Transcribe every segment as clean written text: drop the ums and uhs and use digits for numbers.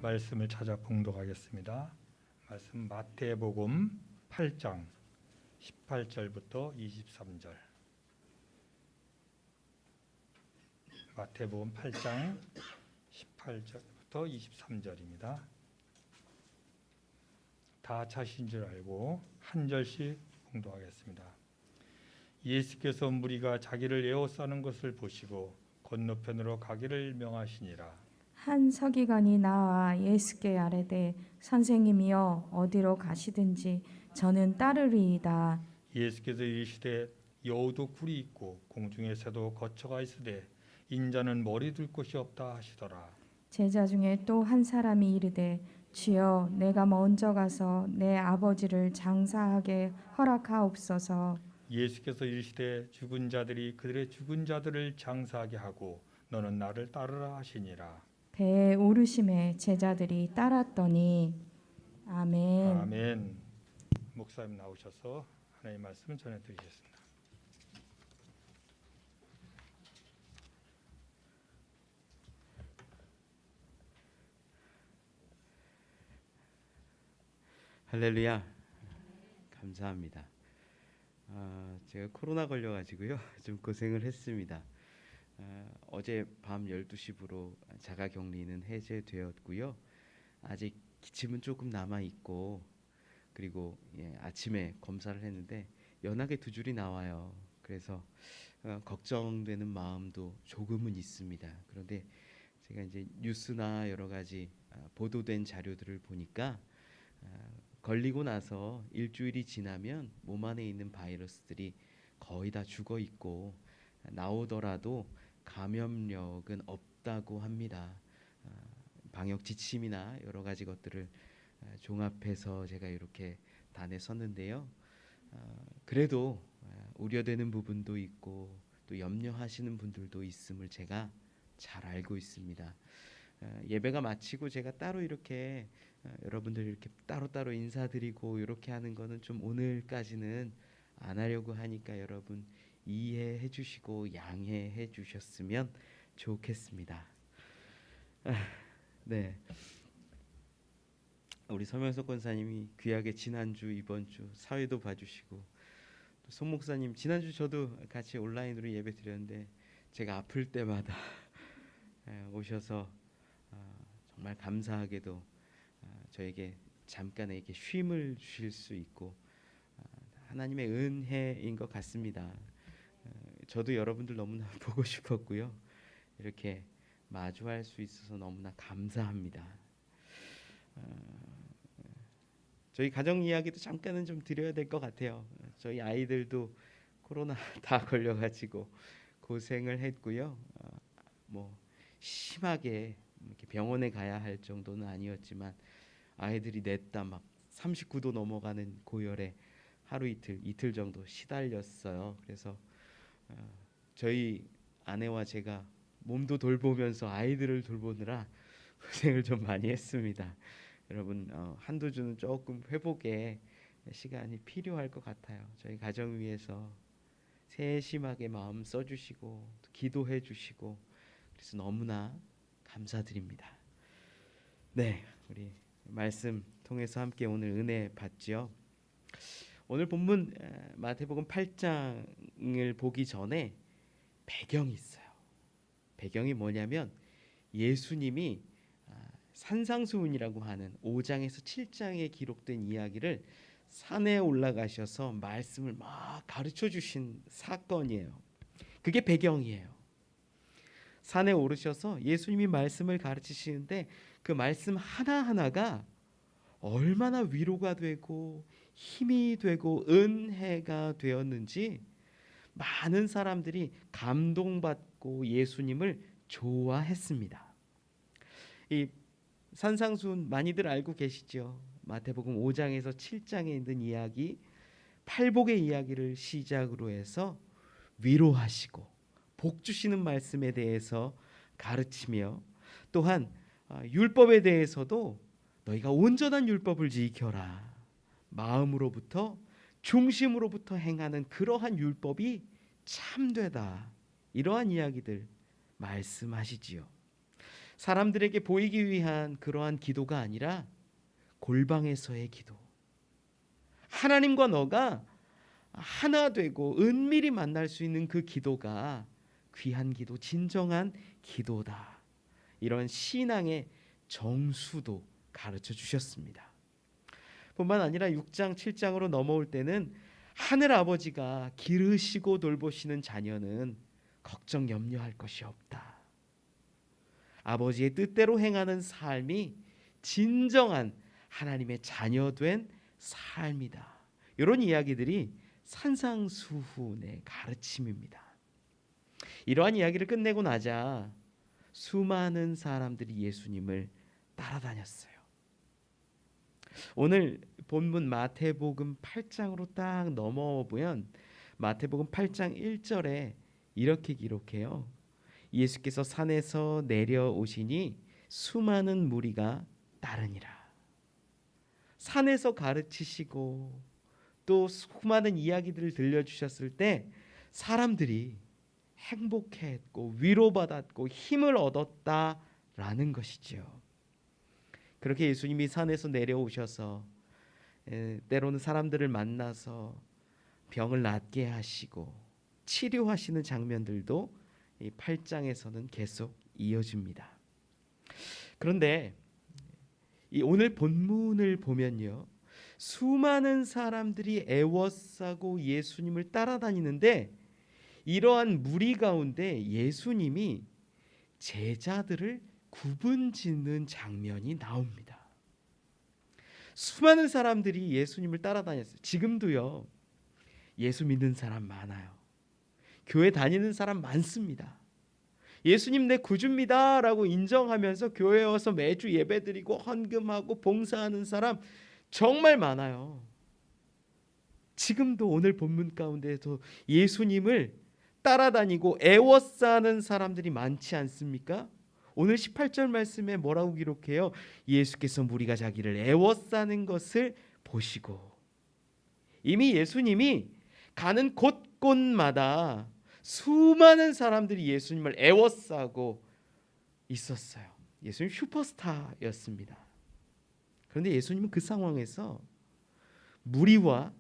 말씀을 찾아 봉독하겠습니다. 말씀 마태복음 8장 18절부터 23절. 마태복음 8장 18절부터 23절입니다. 다 차신 줄 알고 한 절씩 봉독하겠습니다. 예수께서 무리가 자기를 에워싸는 것을 보시고 건너편으로 가기를 명하시니라. 한 서기관이 나와 예수께 아뢰되 선생님이여 어디로 가시든지 저는 따르리이다. 예수께서 이르시되 여우도 굴이 있고 공중의 새도 거처가 있으되 인자는 머리 둘 곳이 없다 하시더라. 제자 중에 또 한 사람이 이르되 주여 내가 먼저 가서 내 아버지를 장사하게 허락하옵소서. 예수께서 이르시되 죽은 자들이 그들의 죽은 자들을 장사하게 하고 너는 나를 따르라 하시니라. 배에 오르심에 제자들이 따랐더니 아멘. 아멘. 목사님 나오셔서 하나님의 말씀 전해드리겠습니다. 할렐루야. 감사합니다. 제가 코로나 걸려가지고요 좀 고생을 했습니다. 어제 밤 12시부로 자가격리는 해제되었고요. 아직 기침은 조금 남아있고 그리고 아침에 검사를 했는데 연하게 두 줄이 나와요. 그래서 걱정되는 마음도 조금은 있습니다. 그런데 제가 이제 뉴스나 여러 가지 보도된 자료들을 보니까 걸리고 나서 일주일이 지나면 몸 안에 있는 바이러스들이 거의 다 죽어 있고 나오더라도 감염력은 없다고 합니다. 방역 지침이나 여러 가지 것들을 종합해서 제가 이렇게 단에 섰는데요. 그래도 우려되는 부분도 있고 또 염려하시는 분들도 있음을 제가 잘 알고 있습니다. 예배가 마치고 제가 따로 이렇게 여러분들 이렇게 따로따로 인사드리고 이렇게 하는 거는 좀 오늘까지는 안 하려고 하니까 여러분 이해해 주시고 양해해 주셨으면 좋겠습니다. 네, 우리 서명석 권사님이 귀하게 지난주 이번주 사회도 봐주시고 또 송 목사님 지난주 저도 같이 온라인으로 예배 드렸는데 제가 아플 때마다 오셔서 정말 감사하게도 저에게 잠깐의 이렇게 쉼을 주실 수 있고 하나님의 은혜인 것 같습니다. 저도 여러분들 너무나 보고 싶었고요. 이렇게 마주할 수 있어서 너무나 감사합니다. 저희 가정 이야기도 잠깐은 좀 드려야 될 것 같아요. 저희 아이들도 코로나 다 걸려가지고 고생을 했고요. 뭐 심하게 이렇게 병원에 가야 할 정도는 아니었지만 아이들이 냈다 막 39도 넘어가는 고열에 하루 이틀 정도 시달렸어요. 그래서 저희 아내와 제가 몸도 돌보면서 아이들을 돌보느라 고생을 좀 많이 했습니다. 여러분 한두 주는 조금 회복에 시간이 필요할 것 같아요. 저희 가정 위해서 세심하게 마음 써주시고 기도해 주시고 그래서 너무나 감사드립니다. 네, 우리 말씀 통해서 함께 오늘 은혜 받죠. 오늘 본문 마태복음 8장을 보기 전에 배경이 있어요. 배경이 뭐냐면 예수님이 산상수훈이라고 하는 5장에서 7장에 기록된 이야기를 산에 올라가셔서 말씀을 막 가르쳐 주신 사건이에요. 그게 배경이에요. 산에 오르셔서 예수님이 말씀을 가르치시는데 그 말씀 하나하나가 얼마나 위로가 되고 힘이 되고 은혜가 되었는지 많은 사람들이 감동받고 예수님을 좋아했습니다. 이 산상수훈 많이들 알고 계시죠? 마태복음 5장에서 7장에 있는 이야기, 팔복의 이야기를 시작으로 해서 위로하시고 복 주시는 말씀에 대해서 가르치며 또한 율법에 대해서도 너희가 온전한 율법을 지켜라. 마음으로부터 중심으로부터 행하는 그러한 율법이 참되다. 이러한 이야기들 말씀하시지요. 사람들에게 보이기 위한 그러한 기도가 아니라 골방에서의 기도. 하나님과 너가 하나 되고 은밀히 만날 수 있는 그 기도가 귀한 기도, 진정한 기도다. 이런 신앙의 정수도 가르쳐 주셨습니다. 뿐만 아니라 6장, 7장으로 넘어올 때는 하늘 아버지가 기르시고 돌보시는 자녀는 걱정 염려할 것이 없다. 아버지의 뜻대로 행하는 삶이 진정한 하나님의 자녀된 삶이다. 이런 이야기들이 산상수훈의 가르침입니다. 이러한 이야기를 끝내고 나자 수많은 사람들이 예수님을 따라다녔어요. 오늘 본문 마태복음 8장으로 딱 넘어보면 마태복음 8장 1절에 이렇게 기록해요. 예수께서 산에서 내려오시니 수많은 무리가 따르니라. 산에서 가르치시고 또 수많은 이야기들을 들려주셨을 때 사람들이 행복했고 위로받았고 힘을 얻었다라는 것이지요. 그렇게 예수님이 산에서 내려오셔서 때로는 사람들을 만나서 병을 낫게 하시고 치료하시는 장면들도 이 8장에서는 계속 이어집니다. 그런데 이 오늘 본문을 보면요, 수많은 사람들이 애워싸고 예수님을 따라다니는데 이러한 무리 가운데 예수님이 제자들을 구분짓는 장면이 나옵니다. 수많은 사람들이 예수님을 따라다녔어요. 지금도요, 예수 믿는 사람 많아요. 교회 다니는 사람 많습니다. 예수님 내 구주입니다 라고 인정하면서 교회에 와서 매주 예배드리고 헌금하고 봉사하는 사람 정말 많아요. 지금도 오늘 본문 가운데에도 예수님을 따라다니고 애워싸는 사람들이 많지 않습니까? 오늘 18절 말씀에 뭐라고 기록해요? 예수께서 무리가 자기를 애워싸는 것을 보시고. 이미 예수님이 가는 곳곳마다 수많은 사람들이 예수님을 애워싸고 있었어요. 예수님 슈퍼스타였습니다. 그런데 예수님은 그 상황에서 무리와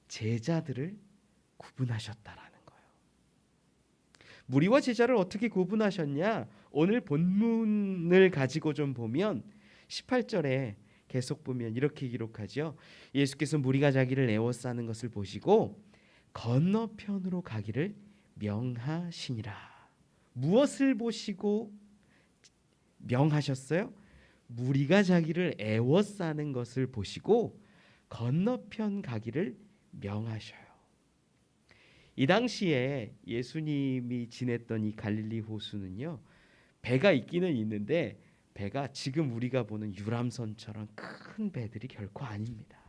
제자들을 구분하셨다라는 거예요. 무리와 제자를 어떻게 구분하셨냐? 오늘 본문을 가지고 좀 보면 18절에 계속 보면 이렇게 기록하죠. 예수께서 무리가 자기를 애워싸는 것을 보시고 건너편으로 가기를 명하시니라. 무엇을 보시고 명하셨어요? 무리가 자기를 애워싸는 것을 보시고 건너편 가기를 명하셔요. 이 당시에 예수님이 지냈던 이 갈릴리 호수는요, 배가 있기는 있는데 배가 지금 우리가 보는 유람선처럼 큰 배들이 결코 아닙니다.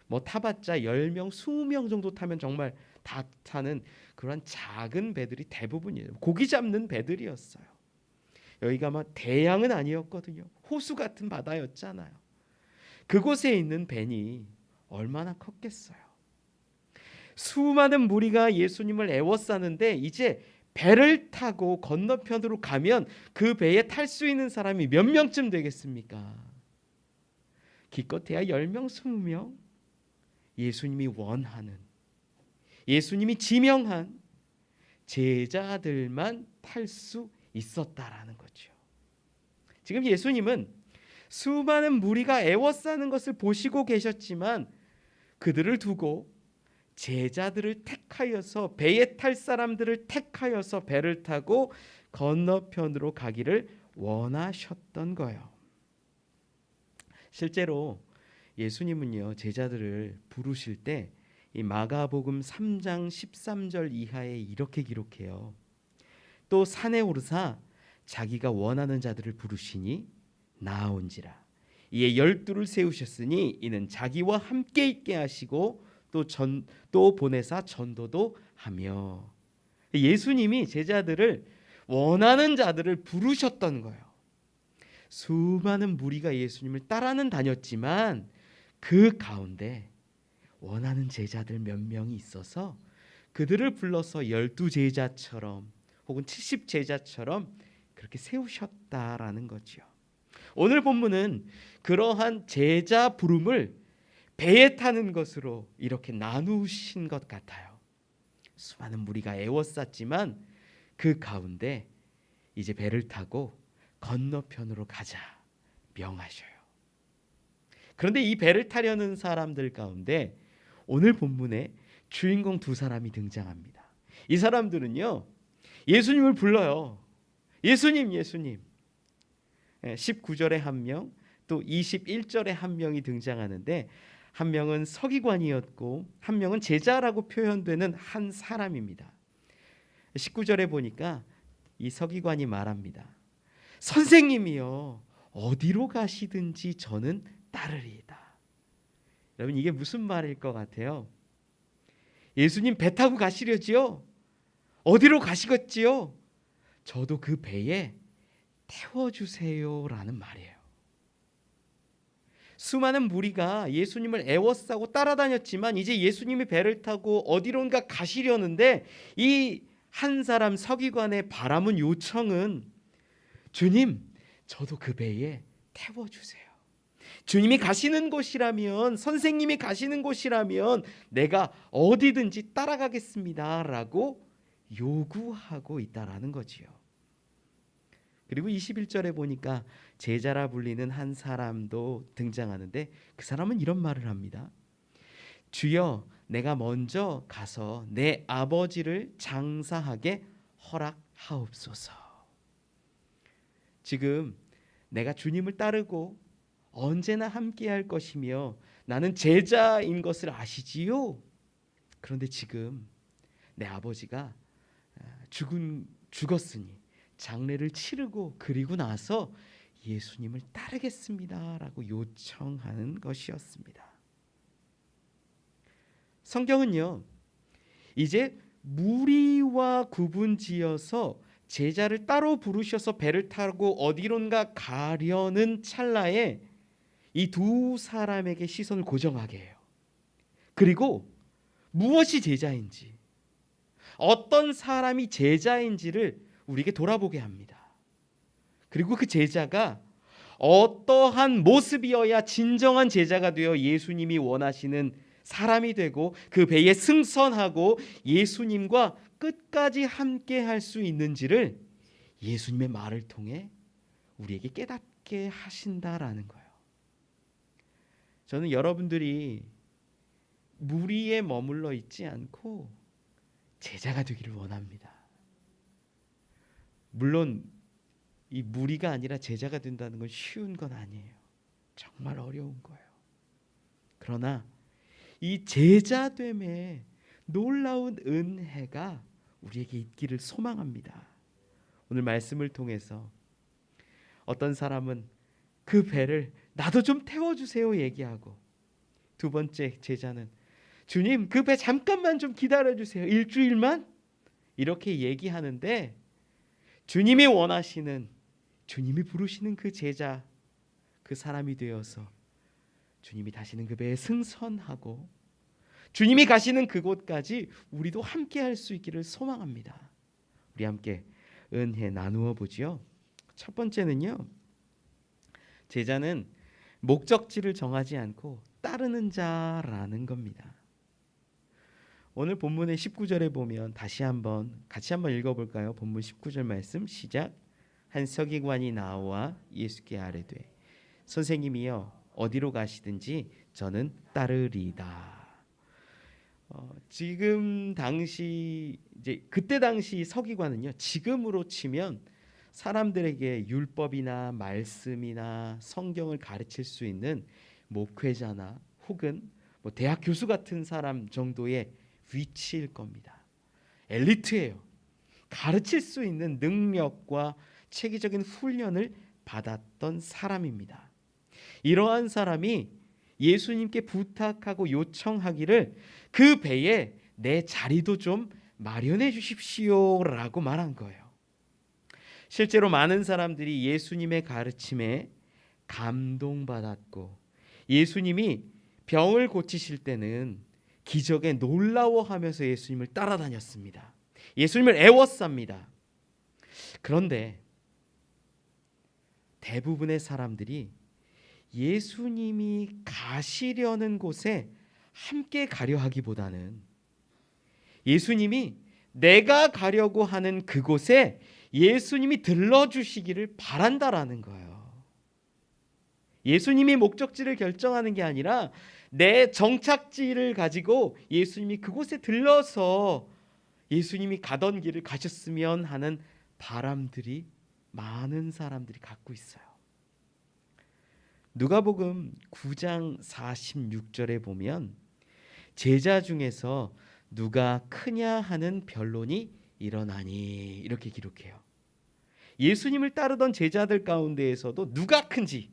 뭐 타봤자 10명, 20명 정도 타면 정말 다 타는 그런 작은 배들이 대부분이에요. 고기 잡는 배들이었어요. 여기가 막 대양은 아니었거든요. 호수 같은 바다였잖아요. 그곳에 있는 배니 얼마나 컸겠어요. 수많은 무리가 예수님을 애워싸는데 이제 배를 타고 건너편으로 가면 그 배에 탈 수 있는 사람이 몇 명쯤 되겠습니까? 기껏해야 10명, 20명. 예수님이 원하는, 예수님이 지명한 제자들만 탈 수 있었다라는 거죠. 지금 예수님은 수많은 무리가 애워싸는 것을 보시고 계셨지만 그들을 두고 제자들을 택하여서 배에 탈 사람들을 택하여서 배를 타고 건너편으로 가기를 원하셨던 거예요. 실제로 예수님은요, 제자들을 부르실 때 이 마가복음 3장 13절 이하에 이렇게 기록해요. 또 산에 오르사 자기가 원하는 자들을 부르시니 나아온지라. 이에 12를 세우셨으니 이는 자기와 함께 있게 하시고 또 보내사 전도도 하며. 예수님이 제자들을 원하는 자들을 부르셨던 거예요. 수많은 무리가 예수님을 따라는 다녔지만 그 가운데 원하는 제자들 몇 명이 있어서 그들을 불러서 12 제자처럼 혹은 70 제자처럼 그렇게 세우셨다라는 거지요. 오늘 본문은 그러한 제자 부름을 배에 타는 것으로 이렇게 나누신 것 같아요. 수많은 무리가 애워쌌지만 그 가운데 이제 배를 타고 건너편으로 가자 명하셔요. 그런데 이 배를 타려는 사람들 가운데 오늘 본문에 주인공 두 사람이 등장합니다. 이 사람들은요, 예수님을 불러요. 예수님, 예수님. 19절에 한 명, 또 21절에 한 명이 등장하는데 한 명은 서기관이었고 한 명은 제자라고 표현되는 한 사람입니다. 19절에 보니까 이 서기관이 말합니다. 선생님이요, 어디로 가시든지 저는 따르리이다. 여러분, 이게 무슨 말일 것 같아요? 예수님 배 타고 가시려지요? 어디로 가시겠지요? 저도 그 배에 태워주세요라는 말이에요. 수많은 무리가 예수님을 애워싸고 따라다녔지만 이제 예수님이 배를 타고 어디론가 가시려는데 이 한 사람 서기관의 바람은 요청은 주님, 저도 그 배에 태워주세요. 주님이 가시는 곳이라면, 선생님이 가시는 곳이라면 내가 어디든지 따라가겠습니다 라고 요구하고 있다라는 거지요. 그리고 21절에 보니까 제자라 불리는 한 사람도 등장하는데 그 사람은 이런 말을 합니다. 주여, 내가 먼저 가서 내 아버지를 장사하게 허락하옵소서. 지금 내가 주님을 따르고 언제나 함께할 것이며 나는 제자인 것을 아시지요? 그런데 지금 내 아버지가 죽었으니 장례를 치르고 그리고 나서 예수님을 따르겠습니다라고 요청하는 것이었습니다. 성경은요, 이제 무리와 구분지어서 제자를 따로 부르셔서 배를 타고 어디론가 가려는 찰나에 이 두 사람에게 시선을 고정하게 해요. 그리고 무엇이 제자인지, 어떤 사람이 제자인지를 우리에게 돌아보게 합니다. 그리고 그 제자가 어떠한 모습이어야 진정한 제자가 되어 예수님이 원하시는 사람이 되고 그 배에 승선하고 예수님과 끝까지 함께 할 수 있는지를 예수님의 말을 통해 우리에게 깨닫게 하신다라는 거예요. 저는 여러분들이 무리에 머물러 있지 않고 제자가 되기를 원합니다. 물론 이 무리가 아니라 제자가 된다는 건 쉬운 건 아니에요. 정말 어려운 거예요. 그러나 이 제자됨의 놀라운 은혜가 우리에게 있기를 소망합니다. 오늘 말씀을 통해서 어떤 사람은 그 배를 나도 좀 태워주세요 얘기하고, 두 번째 제자는 주님 그 배 잠깐만 좀 기다려주세요, 일주일만, 이렇게 얘기하는데 주님이 원하시는, 주님이 부르시는 그 제자, 그 사람이 되어서 주님이 다시는 그 배에 승선하고 주님이 가시는 그곳까지 우리도 함께 할 수 있기를 소망합니다. 우리 함께 은혜 나누어 보지요. 첫 번째는요, 제자는 목적지를 정하지 않고 따르는 자라는 겁니다. 오늘 본문의 19절에 보면 같이 한번 읽어볼까요? 본문 19절 말씀 시작. 한 서기관이 나와 예수께 아뢰되 선생님이여 어디로 가시든지 저는 따르리이다. 지금 당시 그때 당시 서기관은요, 지금으로 치면 사람들에게 율법이나 말씀이나 성경을 가르칠 수 있는 목회자나 혹은 대학 교수 같은 사람 정도의 위치일 겁니다. 엘리트예요. 가르칠 수 있는 능력과 체계적인 훈련을 받았던 사람입니다. 이러한 사람이 예수님께 부탁하고 요청하기를 그 배에 내 자리도 좀 마련해 주십시오라고 말한 거예요. 실제로 많은 사람들이 예수님의 가르침에 감동받았고 예수님이 병을 고치실 때는 기적에 놀라워하면서 예수님을 따라다녔습니다. 예수님을 애워쌉니다. 그런데 대부분의 사람들이 예수님이 가시려는 곳에 함께 가려 하기보다는 예수님이 내가 가려고 하는 그곳에 예수님이 들러주시기를 바란다라는 거예요. 예수님이 목적지를 결정하는 게 아니라 내 정착지를 가지고 예수님이 그곳에 들러서 예수님이 가던 길을 가셨으면 하는 바람들이 많은 사람들이 갖고 있어요. 누가복음 9장 46절에 보면 제자 중에서 누가 크냐 하는 변론이 일어나니 이렇게 기록해요. 예수님을 따르던 제자들 가운데에서도 누가 큰지,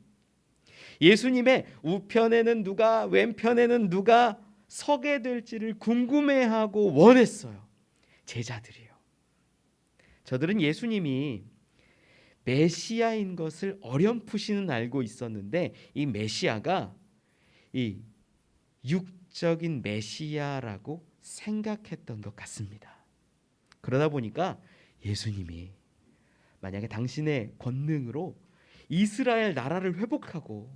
예수님의 우편에는 누가 왼편에는 누가 서게 될지를 궁금해하고 원했어요. 제자들이요. 저들은 예수님이 메시아인 것을 어렴풋이는 알고 있었는데 이 메시아가 이 육적인 메시아라고 생각했던 것 같습니다. 그러다 보니까 예수님이 만약에 당신의 권능으로 이스라엘 나라를 회복하고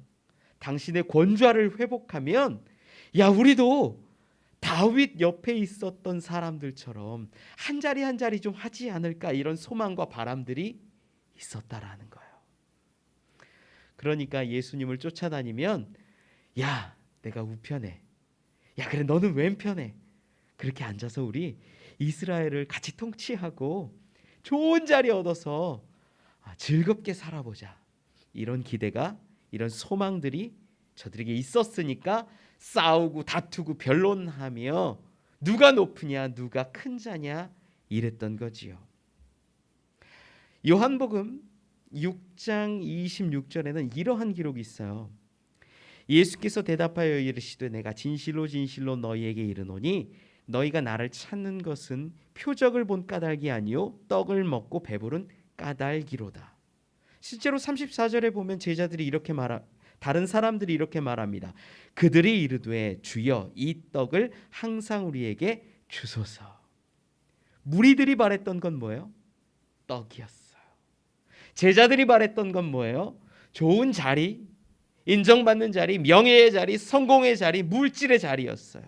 당신의 권좌를 회복하면 야 우리도 다윗 옆에 있었던 사람들처럼 한 자리 한 자리 좀 하지 않을까 이런 소망과 바람들이 있었다라는 거예요. 그러니까 예수님을 쫓아다니면 야 내가 우편에 야 그래 너는 왼편에 그렇게 앉아서 우리 이스라엘을 같이 통치하고 좋은 자리 얻어서 즐겁게 살아보자 이런 기대가 이런 소망들이 저들에게 있었으니까 싸우고 다투고 변론하며 누가 높으냐 누가 큰 자냐 이랬던 거지요. 요한복음 6장 26절에는 이러한 기록이 있어요. 예수께서 대답하여 이르시되 내가 진실로 진실로 너희에게 이르노니 너희가 나를 찾는 것은 표적을 본 까닭이 아니요 떡을 먹고 배부른 까닭이로다. 실제로 34절에 보면 제자들이 이렇게 다른 사람들이 이렇게 말합니다. 그들이 이르되 주여 이 떡을 항상 우리에게 주소서. 무리들이 바랬던 건 뭐예요? 떡이었어요. 제자들이 바랬던 건 뭐예요? 좋은 자리, 인정받는 자리, 명예의 자리, 성공의 자리, 물질의 자리였어요.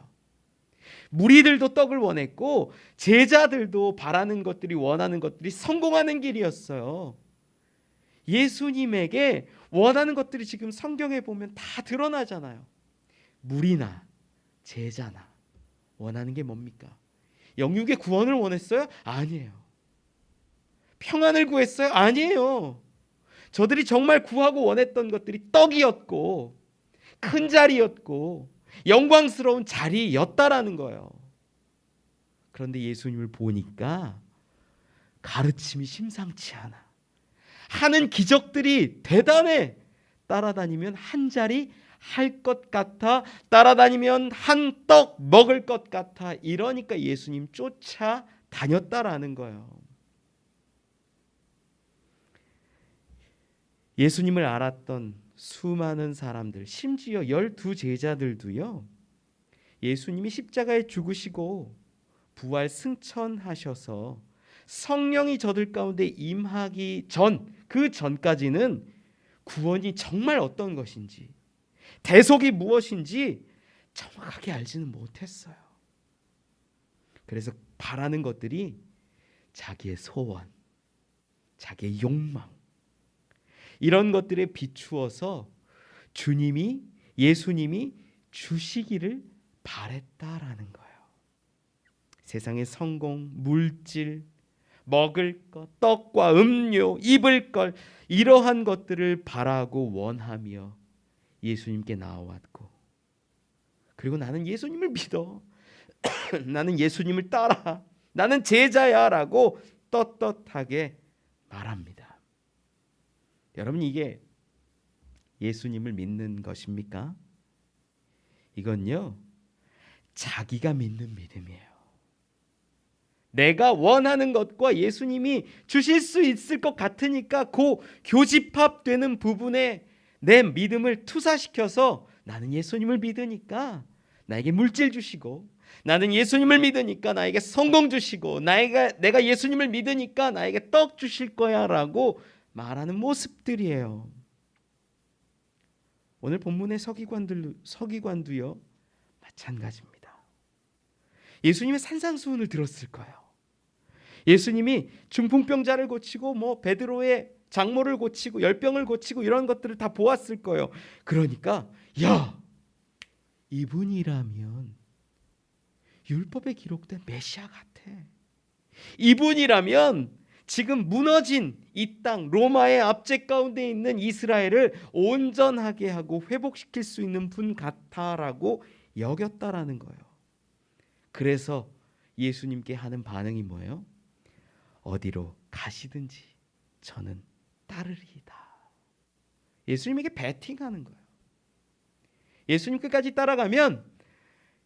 무리들도 떡을 원했고 제자들도 바라는 것들이 원하는 것들이 성공하는 길이었어요. 예수님에게 원하는 것들이 지금 성경에 보면 다 드러나잖아요. 무리나 제자나 원하는 게 뭡니까? 영육의 구원을 원했어요? 아니에요. 평안을 구했어요? 아니에요. 저들이 정말 구하고 원했던 것들이 떡이었고 큰 자리였고 영광스러운 자리였다라는 거예요. 그런데 예수님을 보니까 가르침이 심상치 않아. 하는 기적들이 대단해. 따라다니면 한 자리 할 것 같아. 따라다니면 한 떡 먹을 것 같아. 이러니까 예수님 쫓아다녔다라는 거예요. 예수님을 알았던 수많은 사람들, 심지어 12제자들도요. 예수님이 십자가에 죽으시고 부활 승천하셔서 성령이 저들 가운데 임하기 그 전까지는 구원이 정말 어떤 것인지, 대속이 무엇인지 정확하게 알지는 못했어요. 그래서 바라는 것들이 자기의 소원, 자기의 욕망, 이런 것들에 비추어서 예수님이 주시기를 바랬다라는 거예요. 세상의 성공, 물질, 먹을 것, 떡과 음료, 입을 것 이러한 것들을 바라고 원하며 예수님께 나와왔고 그리고 나는 예수님을 믿어. 나는 예수님을 따라. 나는 제자야 라고 떳떳하게 말합니다. 여러분 이게 예수님을 믿는 것입니까? 이건요 자기가 믿는 믿음이에요. 내가 원하는 것과 예수님이 주실 수 있을 것 같으니까 그 교집합되는 부분에 내 믿음을 투사시켜서 나는 예수님을 믿으니까 나에게 물질 주시고 나는 예수님을 믿으니까 나에게 성공 주시고 내가 예수님을 믿으니까 나에게 떡 주실 거야 라고 말하는 모습들이에요. 오늘 본문의 서기관도요 마찬가지입니다. 예수님의 산상수훈을 들었을 거예요. 예수님이 중풍병자를 고치고 베드로의 장모를 고치고 열병을 고치고 이런 것들을 다 보았을 거예요. 그러니까 야, 이분이라면 율법에 기록된 메시아 같아. 이분이라면 지금 무너진 이 땅 로마의 압제 가운데 있는 이스라엘을 온전하게 하고 회복시킬 수 있는 분 같아라고 여겼다라는 거예요. 그래서 예수님께 하는 반응이 뭐예요? 어디로 가시든지 저는 따르리이다. 예수님에게 배팅하는 거예요. 예수님 끝까지 따라가면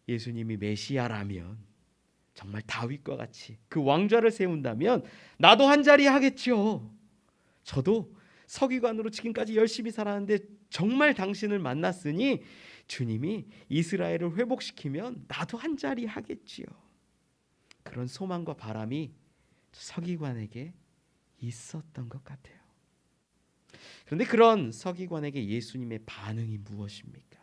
예수님이 메시아라면 정말 다윗과 같이 그 왕좌를 세운다면 나도 한 자리 하겠죠. 저도 서기관으로 지금까지 열심히 살았는데 정말 당신을 만났으니 주님이 이스라엘을 회복시키면 나도 한 자리 하겠지요. 그런 소망과 바람이 서기관에게 있었던 것 같아요. 그런데 그런 서기관에게 예수님의 반응이 무엇입니까?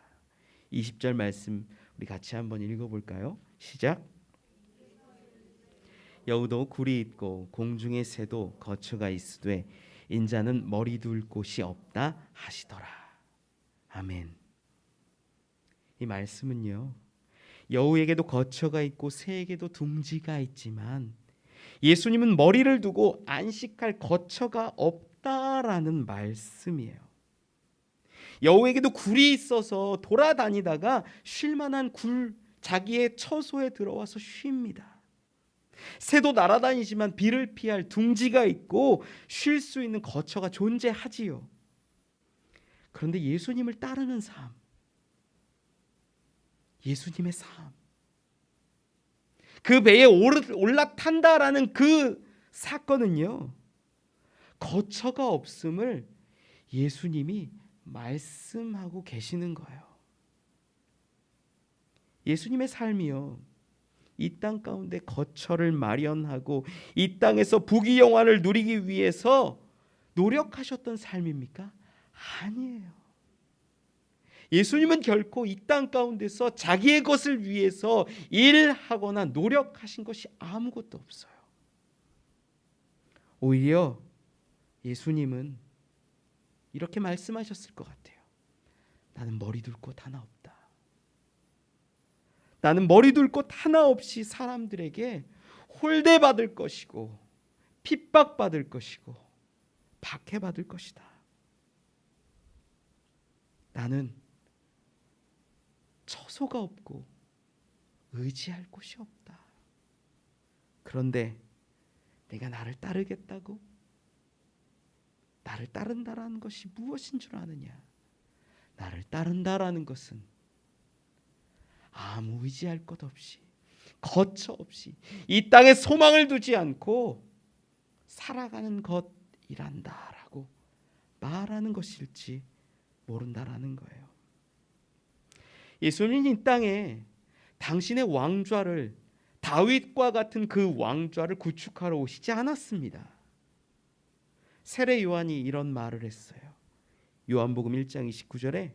20절 말씀 우리 같이 한번 읽어볼까요? 시작. 여우도 굴이 있고 공중의 새도 거처가 있으되 인자는 머리 둘 곳이 없다 하시더라. 아멘. 이 말씀은요, 여우에게도 거처가 있고 새에게도 둥지가 있지만 예수님은 머리를 두고 안식할 거처가 없다라는 말씀이에요. 여우에게도 굴이 있어서 돌아다니다가 쉴 만한 자기의 처소에 들어와서 쉽니다. 새도 날아다니지만 비를 피할 둥지가 있고 쉴 수 있는 거처가 존재하지요. 그런데 예수님을 따르는 삶, 예수님의 삶, 그 배에 올라탄다라는 그 사건은요, 거처가 없음을 예수님이 말씀하고 계시는 거예요. 예수님의 삶이요, 이 땅 가운데 거처를 마련하고 이 땅에서 부귀영화를 누리기 위해서 노력하셨던 삶입니까? 아니에요. 예수님은 결코 이 땅 가운데서 자기의 것을 위해서 일하거나 노력하신 것이 아무것도 없어요. 오히려 예수님은 이렇게 말씀하셨을 것 같아요. 나는 머리 둘 곳 하나 없다. 나는 머리 둘 곳 하나 없이 사람들에게 홀대받을 것이고 핍박받을 것이고 박해받을 것이다. 나는 처소가 없고 의지할 곳이 없다. 그런데 내가 나를 따르겠다고? 나를 따른다라는 것이 무엇인 줄 아느냐? 나를 따른다라는 것은 아무 의지할 것 없이 거처 없이 이 땅에 소망을 두지 않고 살아가는 것이란다라고 말하는 것일지 모른다라는 거예요. 예수님은 이 땅에 당신의 왕좌를, 다윗과 같은 그 왕좌를 구축하러 오시지 않았습니다. 세례 요한이 이런 말을 했어요. 요한복음 1장 29절에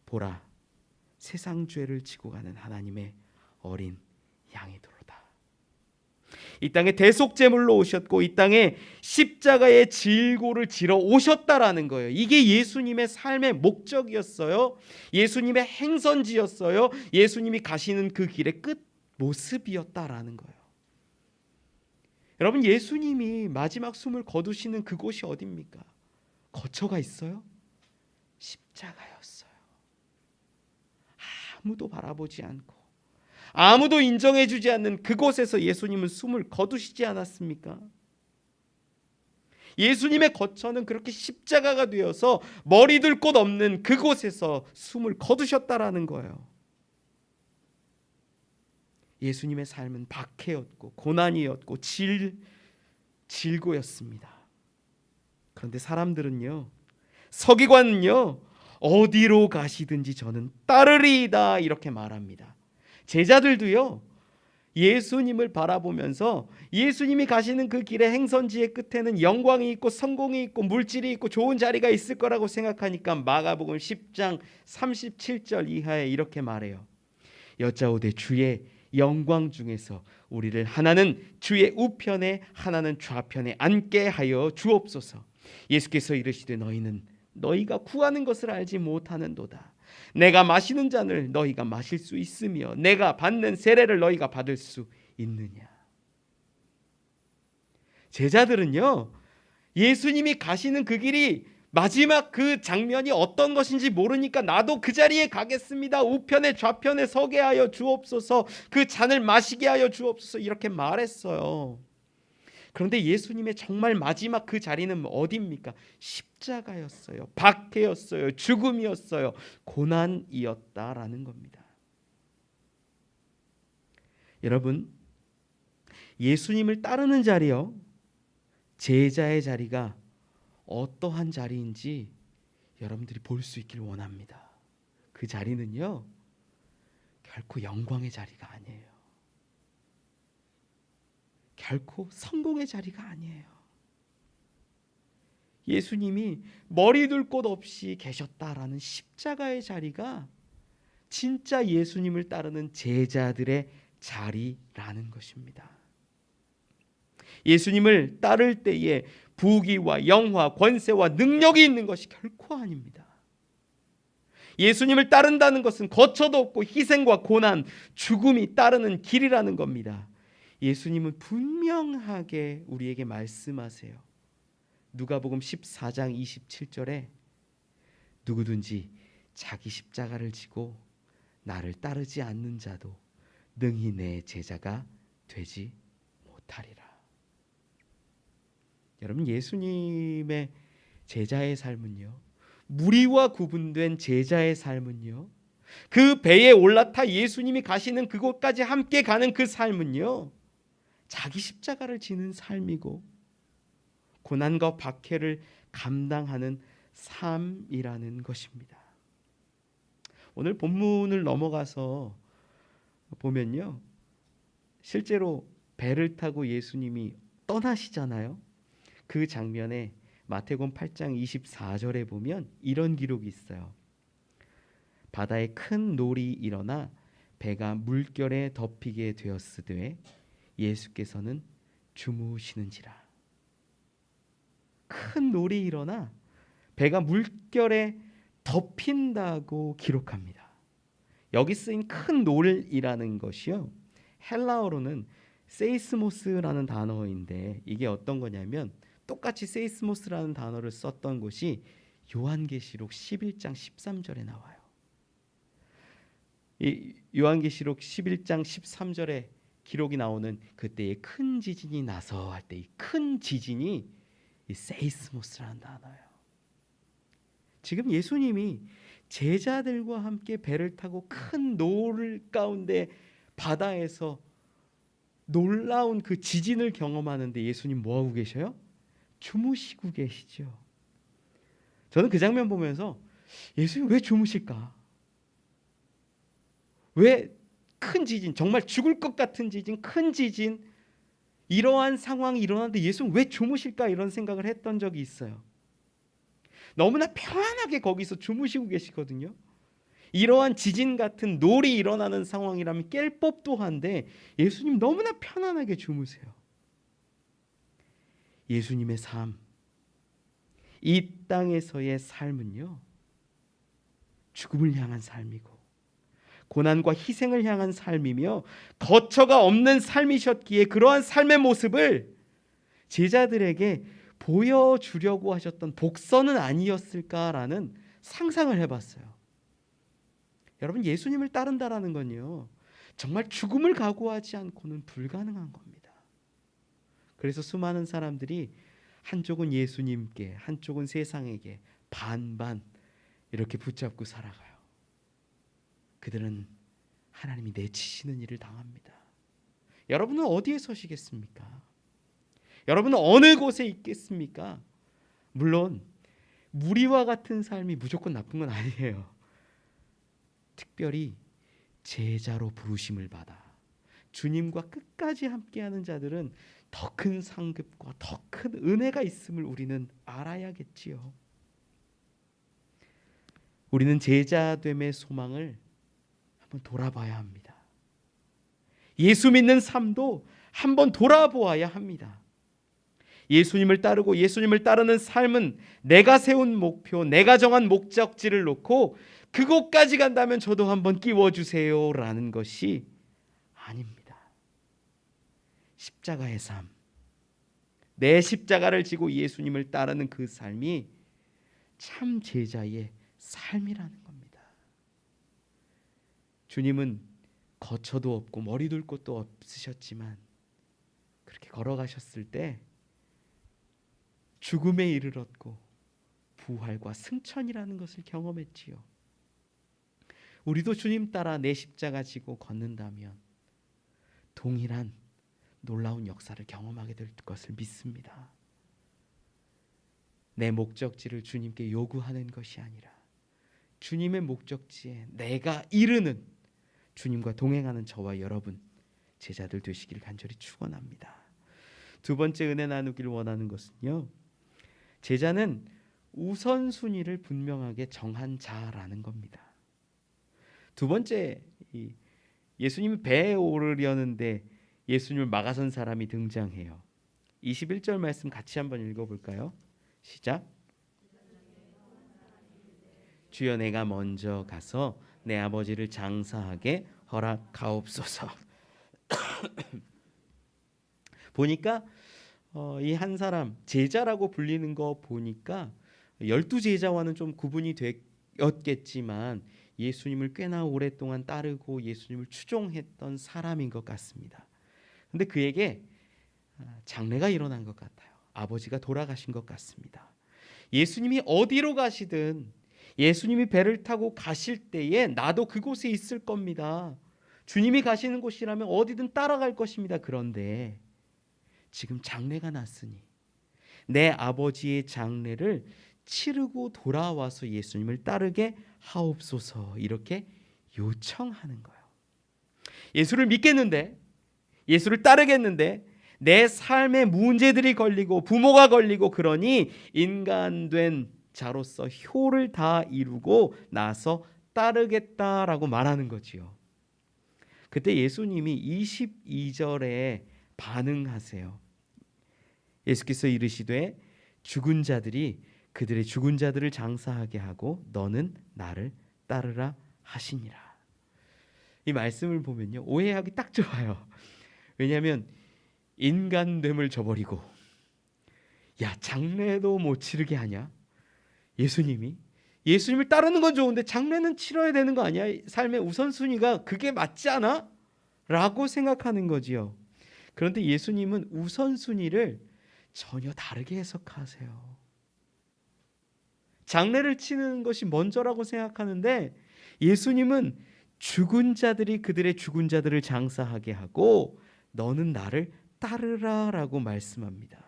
보라, 세상 죄를 지고 가는 하나님의 어린 양이도로다. 이 땅에 대속제물로 오셨고 이 땅에 십자가의 질고를 지러 오셨다라는 거예요. 이게 예수님의 삶의 목적이었어요. 예수님의 행선지였어요. 예수님이 가시는 그 길의 끝 모습이었다라는 거예요. 여러분, 예수님이 마지막 숨을 거두시는 그곳이 어디입니까? 거처가 있어요? 십자가였어요. 아무도 바라보지 않고 아무도 인정해주지 않는 그곳에서 예수님은 숨을 거두시지 않았습니까? 예수님의 거처는 그렇게 십자가가 되어서 머리 둘 곳 없는 그곳에서 숨을 거두셨다라는 거예요. 예수님의 삶은 박해였고 고난이었고 질고였습니다. 그런데 사람들은요, 서기관은요, 어디로 가시든지 저는 따르리이다 이렇게 말합니다. 제자들도요, 예수님을 바라보면서 예수님이 가시는 그 길의 행선지의 끝에는 영광이 있고 성공이 있고 물질이 있고 좋은 자리가 있을 거라고 생각하니까 마가복음 10장 37절 이하에 이렇게 말해요. 여짜오되 주의 영광 중에서 우리를 하나는 주의 우편에 하나는 좌편에 앉게 하여 주옵소서. 예수께서 이르시되 너희는 너희가 구하는 것을 알지 못하는도다. 내가 마시는 잔을 너희가 마실 수 있으며 내가 받는 세례를 너희가 받을 수 있느냐. 제자들은요, 예수님이 가시는 그 길이 마지막 그 장면이 어떤 것인지 모르니까 나도 그 자리에 가겠습니다. 우편에 좌편에 서게 하여 주옵소서. 그 잔을 마시게 하여 주옵소서. 이렇게 말했어요. 그런데 예수님의 정말 마지막 그 자리는 어디입니까? 십자가였어요. 박해였어요. 죽음이었어요. 고난이었다라는 겁니다. 여러분, 예수님을 따르는 자리요, 제자의 자리가 어떠한 자리인지 여러분들이 볼 수 있기를 원합니다. 그 자리는요, 결코 영광의 자리가 아니에요. 결코 성공의 자리가 아니에요. 예수님이 머리 둘 곳 없이 계셨다라는 십자가의 자리가 진짜 예수님을 따르는 제자들의 자리라는 것입니다. 예수님을 따를 때에 부귀와 영화, 권세와 능력이 있는 것이 결코 아닙니다. 예수님을 따른다는 것은 거처도 없고 희생과 고난, 죽음이 따르는 길이라는 겁니다. 예수님은 분명하게 우리에게 말씀하세요. 누가복음 14장 27절에 누구든지 자기 십자가를 지고 나를 따르지 않는 자도 능히 내 제자가 되지 못하리라. 여러분, 예수님의 제자의 삶은요, 무리와 구분된 제자의 삶은요, 그 배에 올라타 예수님이 가시는 그곳까지 함께 가는 그 삶은요, 자기 십자가를 지는 삶이고 고난과 박해를 감당하는 삶이라는 것입니다. 오늘 본문을 넘어가서 보면요, 실제로 배를 타고 예수님이 떠나시잖아요. 그 장면에 마태복음 8장 24절에 보면 이런 기록이 있어요. 바다에 큰 놀이 일어나 배가 물결에 덮이게 되었으되 예수께서는 주무시는지라. 큰 놀이 일어나 배가 물결에 덮인다고 기록합니다. 여기 쓰인 큰 놀이라는 것이요, 헬라어로는 세이스모스라는 단어인데 이게 어떤 거냐면 똑같이 세이스모스라는 단어를 썼던 것이 요한계시록 11장 13절에 나와요. 이 요한계시록 11장 13절에 기록이 나오는 그때의 큰 지진이 나서 할 때 이 큰 지진이 이 세이스모스라는 단어예요. 지금 예수님이 제자들과 함께 배를 타고 큰 노을 가운데 바다에서 놀라운 그 지진을 경험하는데 예수님 뭐하고 계셔요? 주무시고 계시죠. 저는 그 장면 보면서 예수님 왜 주무실까? 왜 큰 지진, 정말 죽을 것 같은 지진, 큰 지진, 이러한 상황이 일어나는데 예수님 왜 주무실까? 이런 생각을 했던 적이 있어요. 너무나 편안하게 거기서 주무시고 계시거든요. 이러한 지진 같은 놀이 일어나는 상황이라면 깰 법도 한데 예수님 너무나 편안하게 주무세요. 예수님의 삶, 이 땅에서의 삶은요, 죽음을 향한 삶이고 고난과 희생을 향한 삶이며 거처가 없는 삶이셨기에 그러한 삶의 모습을 제자들에게 보여주려고 하셨던 복선은 아니었을까라는 상상을 해봤어요. 여러분, 예수님을 따른다라는 건요, 정말 죽음을 각오하지 않고는 불가능한 겁니다. 그래서 수많은 사람들이 한쪽은 예수님께, 한쪽은 세상에게 반반 이렇게 붙잡고 살아가요. 그들은 하나님이 내치시는 일을 당합니다. 여러분은 어디에 서시겠습니까? 여러분은 어느 곳에 있겠습니까? 물론 무리와 같은 삶이 무조건 나쁜 건 아니에요. 특별히 제자로 부르심을 받아 주님과 끝까지 함께하는 자들은 더 큰 상급과 더 큰 은혜가 있음을 우리는 알아야겠지요. 우리는 제자됨의 소망을 한번 돌아봐야 합니다. 예수 믿는 삶도 한번 돌아보아야 합니다. 예수님을 따르고 예수님을 따르는 삶은 내가 세운 목표, 내가 정한 목적지를 놓고 그곳까지 간다면 저도 한번 끼워주세요 라는 것이 아닙니다. 십자가의 삶, 내 십자가를 지고 예수님을 따르는 그 삶이 참 제자의 삶이라는 겁니다. 주님은 거처도 없고 머리 둘 곳도 없으셨지만 그렇게 걸어가셨을 때 죽음에 이르렀고 부활과 승천이라는 것을 경험했지요. 우리도 주님 따라 내 십자가 지고 걷는다면 동일한 놀라운 역사를 경험하게 될 것을 믿습니다. 내 목적지를 주님께 요구하는 것이 아니라 주님의 목적지에 내가 이르는 주님과 동행하는 저와 여러분 제자들 되시기를 간절히 축원합니다. 두 번째 은혜 나누기를 원하는 것은요, 제자는 우선순위를 분명하게 정한 자라는 겁니다. 두 번째, 예수님이 배에 오르려는데 예수님을 막아선 사람이 등장해요. 21절 말씀 같이 한번 읽어볼까요? 시작. 주여 내가 먼저 가서 내 아버지를 장사하게 허락하옵소서. 보니까 이 한 사람 제자라고 불리는 거 보니까 12제자와는 좀 구분이 되었겠지만 예수님을 꽤나 오랫동안 따르고 예수님을 추종했던 사람인 것 같습니다. 근데 그에게 장례가 일어난 것 같아요. 아버지가 돌아가신 것 같습니다. 예수님이 어디로 가시든 예수님이 배를 타고 가실 때에 나도 그곳에 있을 겁니다. 주님이 가시는 곳이라면 어디든 따라갈 것입니다. 그런데 지금 장례가 났으니 내 아버지의 장례를 치르고 돌아와서 예수님을 따르게 하옵소서, 이렇게 요청하는 거예요. 예수를 믿겠는데, 예수를 따르겠는데 내 삶에 문제들이 걸리고 부모가 걸리고 그러니 인간된 자로서 효를 다 이루고 나서 따르겠다라고 말하는 거지요. 그때 예수님이 22절에 반응하세요. 예수께서 이르시되 죽은 자들이 그들의 죽은 자들을 장사하게 하고 너는 나를 따르라 하시니라. 이 말씀을 보면요, 오해하기 딱 좋아요. 왜냐하면 인간됨을 저버리고, 야, 장례도 못 치르게 하냐? 예수님을 따르는 건 좋은데 장례는 치러야 되는 거 아니야? 삶의 우선순위가 그게 맞지 않아? 라고 생각하는 거지요. 그런데 예수님은 우선순위를 전혀 다르게 해석하세요. 장례를 치는 것이 먼저라고 생각하는데 예수님은 죽은 자들이 그들의 죽은 자들을 장사하게 하고 너는 나를 따르라라고 말씀합니다.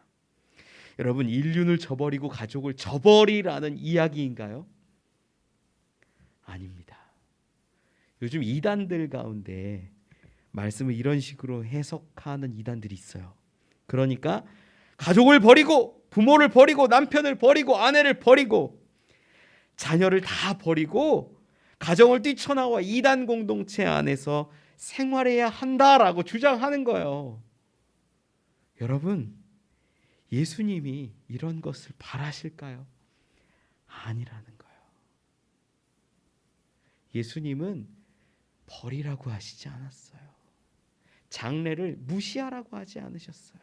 여러분, 인륜을 저버리고 가족을 저버리라는 이야기인가요? 아닙니다. 요즘 이단들 가운데 말씀을 이런 식으로 해석하는 이단들이 있어요. 그러니까 가족을 버리고 부모를 버리고 남편을 버리고 아내를 버리고 자녀를 다 버리고 가정을 뛰쳐나와 이단 공동체 안에서 생활해야 한다라고 주장하는 거예요. 여러분, 예수님이 이런 것을 바라실까요? 아니라는 거예요. 예수님은 버리라고 하시지 않았어요. 장례를 무시하라고 하지 않으셨어요.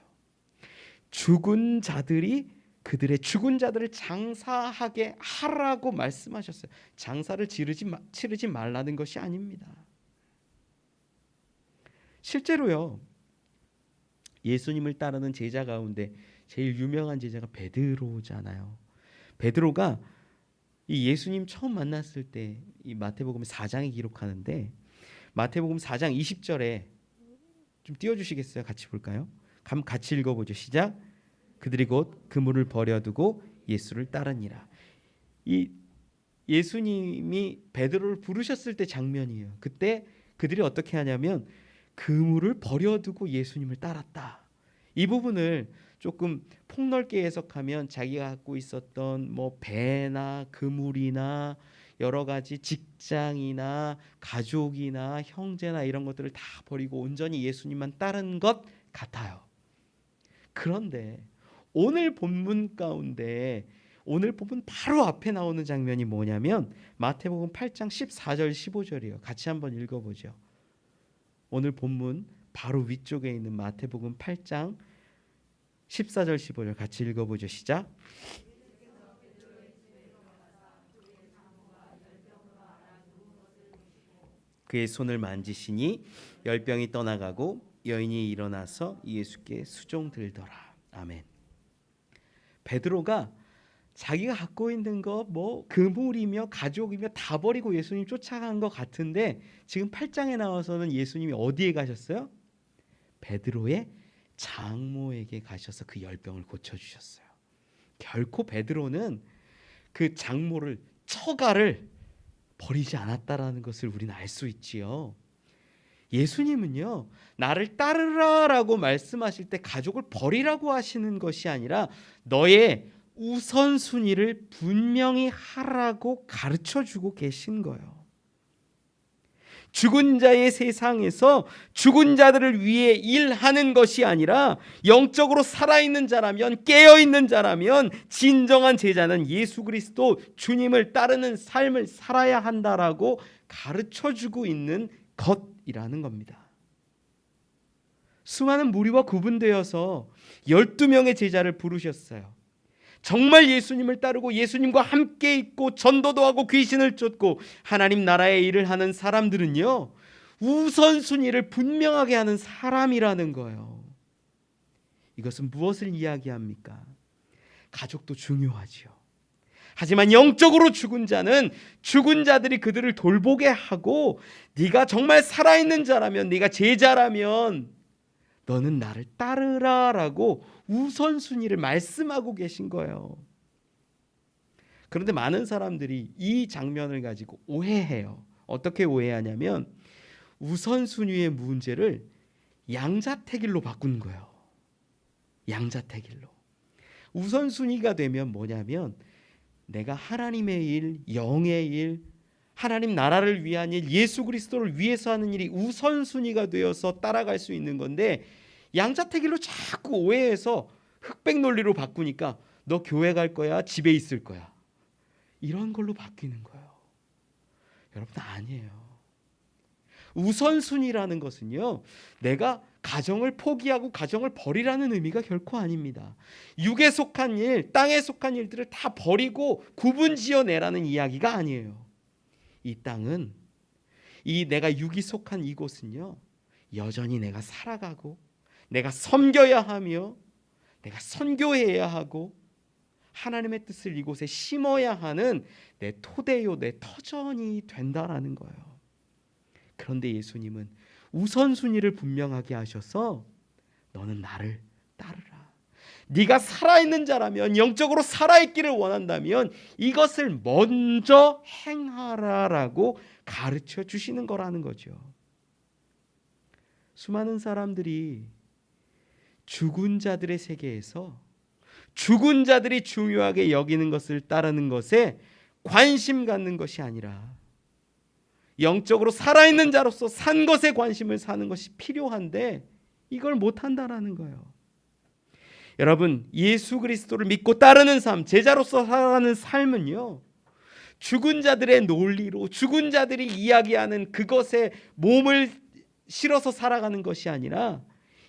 죽은 자들이 그들의 죽은 자들을 장사하게 하라고 말씀하셨어요. 장사를 치르지 말라는 것이 아닙니다. 실제로요, 예수님을 따르는 제자 가운데 제일 유명한 제자가 베드로잖아요. 베드로가 이 예수님 처음 만났을 때 이 마태복음 4장에 기록하는데, 마태복음 4장 20절에 좀 띄워주시겠어요? 같이 볼까요? 같이 읽어보죠. 시작. 그들이 곧 그물을 버려두고 예수를 따르니라. 이 예수님이 베드로를 부르셨을 때 장면이에요. 그때 그들이 어떻게 하냐면 그물을 버려두고 예수님을 따랐다. 이 부분을 조금 폭넓게 해석하면 자기가 갖고 있었던 뭐 배나 그물이나 여러 가지 직장이나 가족이나 형제나 이런 것들을 다 버리고 온전히 예수님만 따른 것 같아요. 그런데 오늘 본문 가운데 오늘 본문 바로 앞에 나오는 장면이 뭐냐면 마태복음 8장 14절 15절이에요. 같이 한번 읽어보죠. 오늘 본문 바로 위쪽에 있는 마태복음 8장 14절 15절 같이 읽어보죠. 시작. 그의 손을 만지시니 열병이 떠나가고 여인이 일어나서 예수께 수종들더라. 아멘. 베드로가 자기가 갖고 있는 거 뭐 그물이며 가족이며 다 버리고 예수님 쫓아간 것 같은데 지금 8장에 나와서는 예수님이 어디에 가셨어요? 베드로의 장모에게 가셔서 그 열병을 고쳐주셨어요. 결코 베드로는 그 장모를 처가를 버리지 않았다라는 것을 우리는 알 수 있지요. 예수님은요, 나를 따르라라고 말씀하실 때 가족을 버리라고 하시는 것이 아니라 너의 우선순위를 분명히 하라고 가르쳐주고 계신 거예요. 죽은 자의 세상에서 죽은 자들을 위해 일하는 것이 아니라 영적으로 살아있는 자라면, 깨어있는 자라면 진정한 제자는 예수 그리스도 주님을 따르는 삶을 살아야 한다라고 가르쳐주고 있는 것이라는 겁니다. 수많은 무리와 구분되어서 12명의 제자를 부르셨어요. 정말 예수님을 따르고 예수님과 함께 있고 전도도 하고 귀신을 쫓고 하나님 나라의 일을 하는 사람들은요, 우선순위를 분명하게 하는 사람이라는 거예요. 이것은 무엇을 이야기합니까? 가족도 중요하지요. 하지만 영적으로 죽은 자는 죽은 자들이 그들을 돌보게 하고, 네가 정말 살아있는 자라면, 네가 제자라면 너는 나를 따르라라고 우선순위를 말씀하고 계신 거예요. 그런데 많은 사람들이 이 장면을 가지고 오해해요. 어떻게 오해하냐면 우선순위의 문제를 양자택일로 바꾼 거예요. 양자택일로. 우선순위가 되면 뭐냐면 내가 하나님의 일, 영의 일, 하나님 나라를 위한 일, 예수 그리스도를 위해서 하는 일이 우선순위가 되어서 따라갈 수 있는 건데, 양자택일로 자꾸 오해해서 흑백 논리로 바꾸니까 너 교회 갈 거야, 집에 있을 거야, 이런 걸로 바뀌는 거예요. 여러분, 아니에요. 우선순위라는 것은요, 내가 가정을 포기하고 가정을 버리라는 의미가 결코 아닙니다. 육에 속한 일, 땅에 속한 일들을 다 버리고 구분 지어내라는 이야기가 아니에요. 이 땅은, 이 내가 육이 속한 이곳은요, 여전히 내가 살아가고 내가 섬겨야 하며 내가 선교해야 하고 하나님의 뜻을 이곳에 심어야 하는 내 토대요, 내 터전이 된다라는 거예요. 그런데 예수님은 우선순위를 분명하게 하셔서 너는 나를 따르라. 네가 살아있는 자라면, 영적으로 살아있기를 원한다면 이것을 먼저 행하라라고 가르쳐 주시는 거라는 거죠. 수많은 사람들이 죽은 자들의 세계에서 죽은 자들이 중요하게 여기는 것을 따르는 것에 관심 갖는 것이 아니라 영적으로 살아있는 자로서 산 것에 관심을 사는 것이 필요한데 이걸 못한다라는 거예요. 여러분, 예수 그리스도를 믿고 따르는 삶, 제자로서 살아가는 삶은요, 죽은 자들의 논리로 죽은 자들이 이야기하는 그것에 몸을 실어서 살아가는 것이 아니라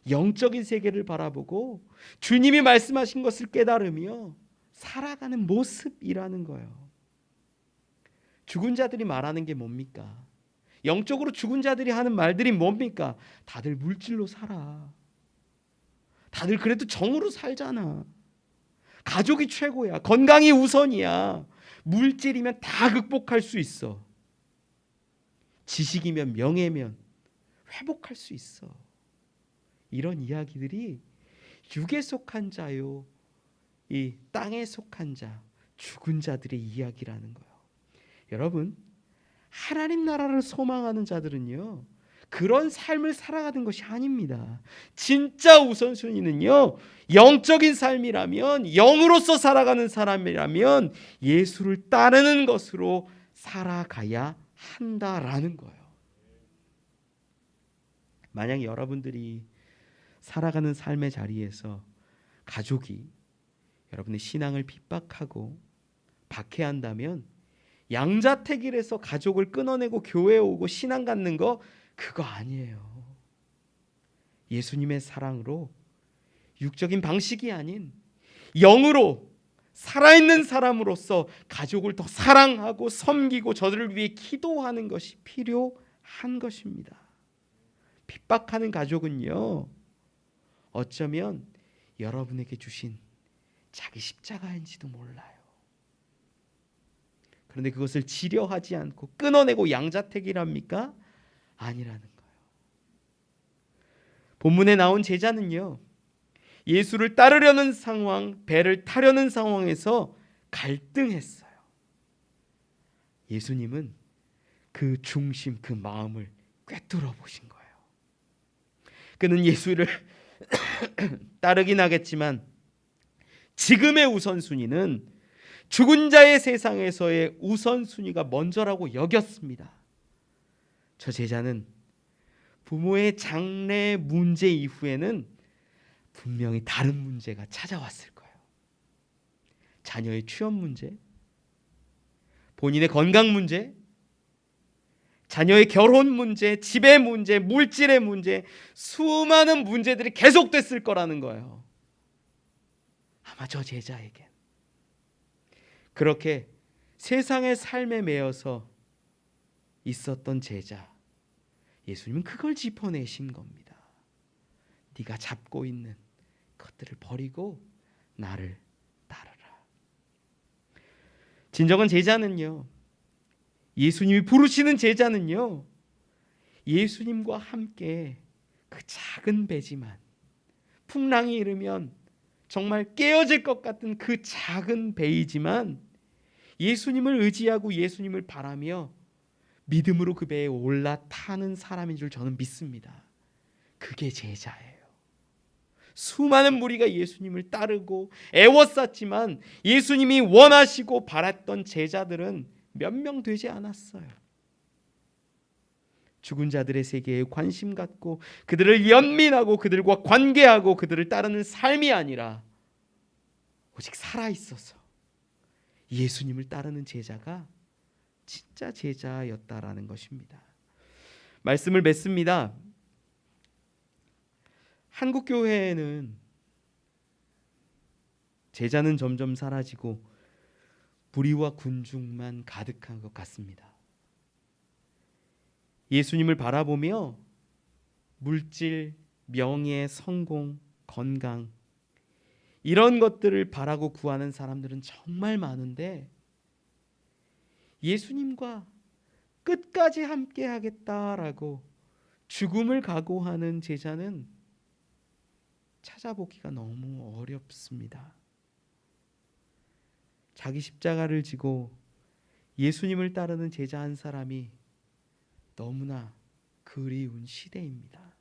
영적인 세계를 바라보고 주님이 말씀하신 것을 깨달으며 살아가는 모습이라는 거예요. 죽은 자들이 말하는 게 뭡니까? 영적으로 죽은 자들이 하는 말들이 뭡니까? 다들 물질로 살아. 다들 그래도 정으로 살잖아. 가족이 최고야. 건강이 우선이야. 물질이면 다 극복할 수 있어. 지식이면, 명예면 회복할 수 있어. 이런 이야기들이 육에 속한 자요, 이 땅에 속한 자, 죽은 자들의 이야기라는 거예요. 여러분, 하나님 나라를 소망하는 자들은요, 그런 삶을 살아가는 것이 아닙니다. 진짜 우선순위는요, 영적인 삶이라면, 영으로서 살아가는 사람이라면 예수를 따르는 것으로 살아가야 한다라는 거예요. 만약 여러분들이 살아가는 삶의 자리에서 가족이 여러분의 신앙을 핍박하고 박해한다면, 양자택일에서 가족을 끊어내고 교회에 오고 신앙 갖는 거 그거 아니에요. 예수님의 사랑으로 육적인 방식이 아닌 영으로 살아있는 사람으로서 가족을 더 사랑하고 섬기고 저들을 위해 기도하는 것이 필요한 것입니다. 핍박하는 가족은요, 어쩌면 여러분에게 주신 자기 십자가인지도 몰라요. 그런데 그것을 지려하지 않고 끊어내고 양자택일합니까? 아니라는 거예요. 본문에 나온 제자는요, 예수를 따르려는 상황, 배를 타려는 상황에서 갈등했어요. 예수님은 그 중심, 그 마음을 꿰뚫어 보신 거예요. 그는 예수를 따르긴 하겠지만 지금의 우선순위는 죽은 자의 세상에서의 우선순위가 먼저라고 여겼습니다. 저 제자는 부모의 장래 문제 이후에는 분명히 다른 문제가 찾아왔을 거예요. 자녀의 취업 문제, 본인의 건강 문제, 자녀의 결혼 문제, 집의 문제, 물질의 문제, 수많은 문제들이 계속됐을 거라는 거예요. 아마 저 제자에게 그렇게 세상의 삶에 매여서 있었던 제자, 예수님은 그걸 짚어내신 겁니다. 네가 잡고 있는 것들을 버리고 나를 따르라. 진정한 제자는요, 예수님이 부르시는 제자는요, 예수님과 함께 그 작은 배지만, 풍랑이 일으면 정말 깨어질 것 같은 그 작은 배이지만 예수님을 의지하고 예수님을 바라며 믿음으로 그 배에 올라타는 사람인 줄 저는 믿습니다. 그게 제자예요. 수많은 무리가 예수님을 따르고 애워쌌지만 예수님이 원하시고 바랐던 제자들은 몇 명 되지 않았어요. 죽은 자들의 세계에 관심 갖고 그들을 연민하고 그들과 관계하고 그들을 따르는 삶이 아니라 오직 살아있어서 예수님을 따르는 제자가 진짜 제자였다라는 것입니다. 말씀을 맺습니다. 한국 교회에는 제자는 점점 사라지고 불의와 군중만 가득한 것 같습니다. 예수님을 바라보며 물질, 명예, 성공, 건강 이런 것들을 바라고 구하는 사람들은 정말 많은데 예수님과 끝까지 함께 하겠다라고 죽음을 각오하는 제자는 찾아보기가 너무 어렵습니다. 자기 십자가를 지고 예수님을 따르는 제자 한 사람이 너무나 그리운 시대입니다.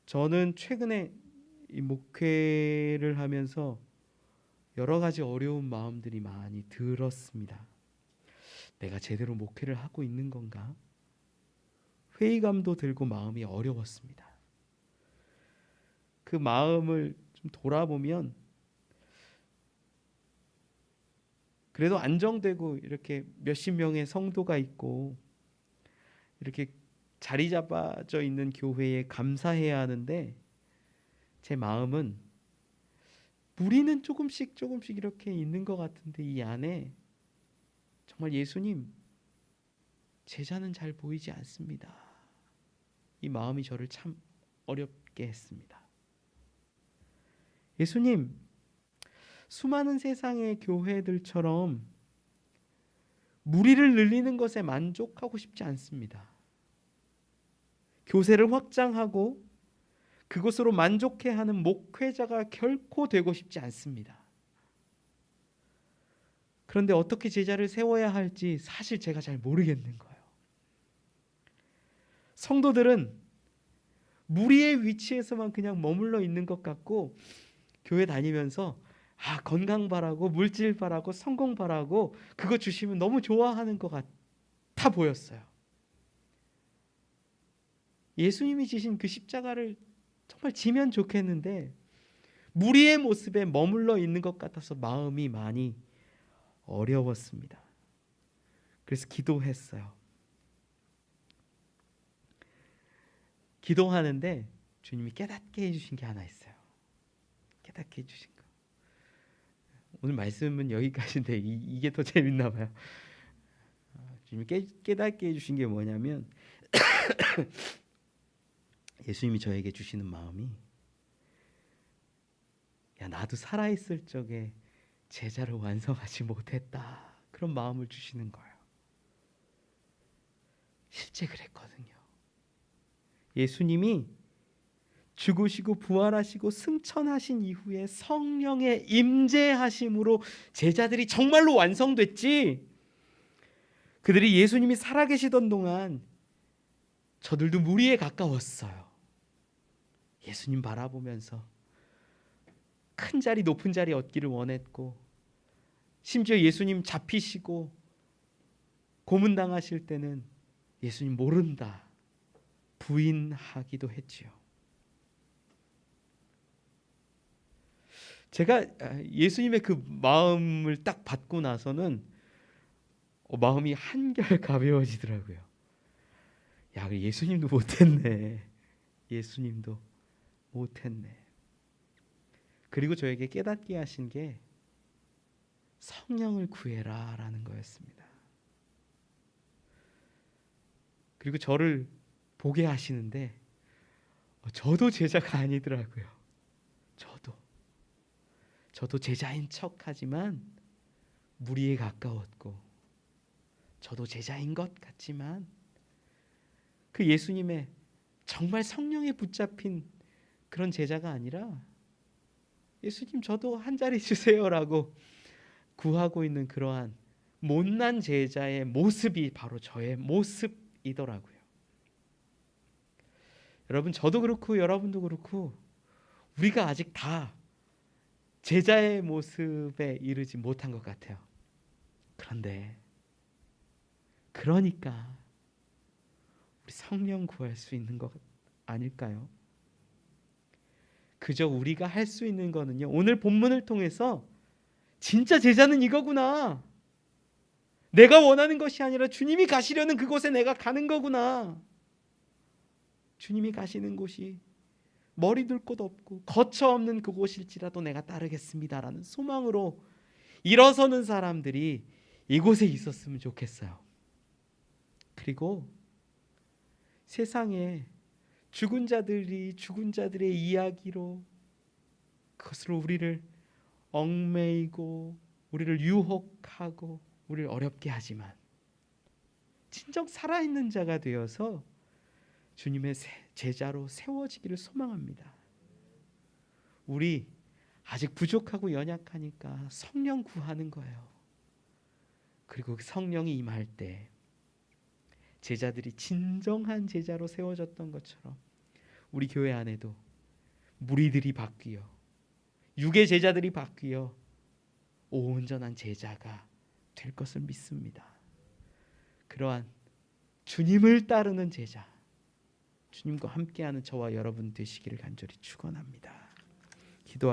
저는 최근에 이 목회를 하면서 여러 가지 어려운 마음들이 많이 들었습니다. 내가 제대로 목회를 하고 있는 건가? 회의감도 들고 마음이 어려웠습니다. 그 마음을 좀 돌아보면 그래도 안정되고 이렇게 몇십 명의 성도가 있고 이렇게 자리 잡아져 있는 교회에 감사해야 하는데 제 마음은 무리는 조금씩 이렇게 있는 것 같은데 이 안에 정말 예수님 제자는 잘 보이지 않습니다. 이 마음이 저를 참 어렵게 했습니다. 예수님, 수많은 세상의 교회들처럼 무리를 늘리는 것에 만족하고 싶지 않습니다. 교세를 확장하고 그것으로 만족해하는 목회자가 결코 되고 싶지 않습니다. 그런데 어떻게 제자를 세워야 할지 사실 제가 잘 모르겠는 거예요. 성도들은 무리의 위치에서만 그냥 머물러 있는 것 같고 교회 다니면서 건강 바라고 물질 바라고 성공 바라고 그거 주시면 너무 좋아하는 것 같아 보였어요. 예수님이 지신 그 십자가를 정말 지면 좋겠는데 무리의 모습에 머물러 있는 것 같아서 마음이 많이 어려웠습니다. 그래서 기도했어요. 기도하는데 주님이 깨닫게 해주신 게 하나 있어요. 깨닫게 해주신 거. 오늘 말씀은 여기까지인데 이게 더 재밌나 봐요. 주님이 깨닫게 해주신 게 뭐냐면 예수님이 저에게 주시는 마음이 나도 살아있을 적에 제자를 완성하지 못했다. 그런 마음을 주시는 거예요. 실제 그랬거든요. 예수님이 죽으시고 부활하시고 승천하신 이후에 성령의 임재하심으로 제자들이 정말로 완성됐지. 그들이 예수님이 살아계시던 동안 저들도 무리에 가까웠어요. 예수님 바라보면서 큰 자리 높은 자리 얻기를 원했고 심지어 예수님 잡히시고 고문당하실 때는 예수님 모른다 부인하기도 했지요. 제가 예수님의 그 마음을 딱 받고 나서는 마음이 한결 가벼워지더라고요. 예수님도 못했네. 예수님도 못했네. 그리고 저에게 깨닫게 하신 게 성령을 구해라 라는 거였습니다. 그리고 저를 보게 하시는데 저도 제자가 아니더라고요. 저도 제자인 척하지만 무리에 가까웠고 저도 제자인 것 같지만 그 예수님의 정말 성령에 붙잡힌 그런 제자가 아니라 예수님 저도 한 자리 주세요라고 구하고 있는 그러한 못난 제자의 모습이 바로 저의 모습이더라고요. 여러분 저도 그렇고 여러분도 그렇고 우리가 아직 다 제자의 모습에 이르지 못한 것 같아요. 그러니까 우리 성령 구할 수 있는 것 아닐까요? 그저 우리가 할 수 있는 거는요, 오늘 본문을 통해서 진짜 제자는 이거구나, 내가 원하는 것이 아니라 주님이 가시려는 그곳에 내가 가는 거구나, 주님이 가시는 곳이 머리 둘 곳 없고 거처 없는 그곳일지라도 내가 따르겠습니다라는 소망으로 일어서는 사람들이 이곳에 있었으면 좋겠어요. 그리고 세상에 죽은 자들이 죽은 자들의 이야기로 그것으로 우리를 얽매이고 우리를 유혹하고 우리를 어렵게 하지만 진정 살아있는 자가 되어서 주님의 제자로 세워지기를 소망합니다. 우리 아직 부족하고 연약하니까 성령 구하는 거예요. 그리고 성령이 임할 때 제자들이 진정한 제자로 세워졌던 것처럼 우리 교회 안에도 무리들이 바뀌어 육의 제자들이 바뀌어 온전한 제자가 될 것을 믿습니다. 그러한 주님을 따르는 제자, 주님과 함께하는 저와 여러분 되시기를 간절히 축원합니다. 기도하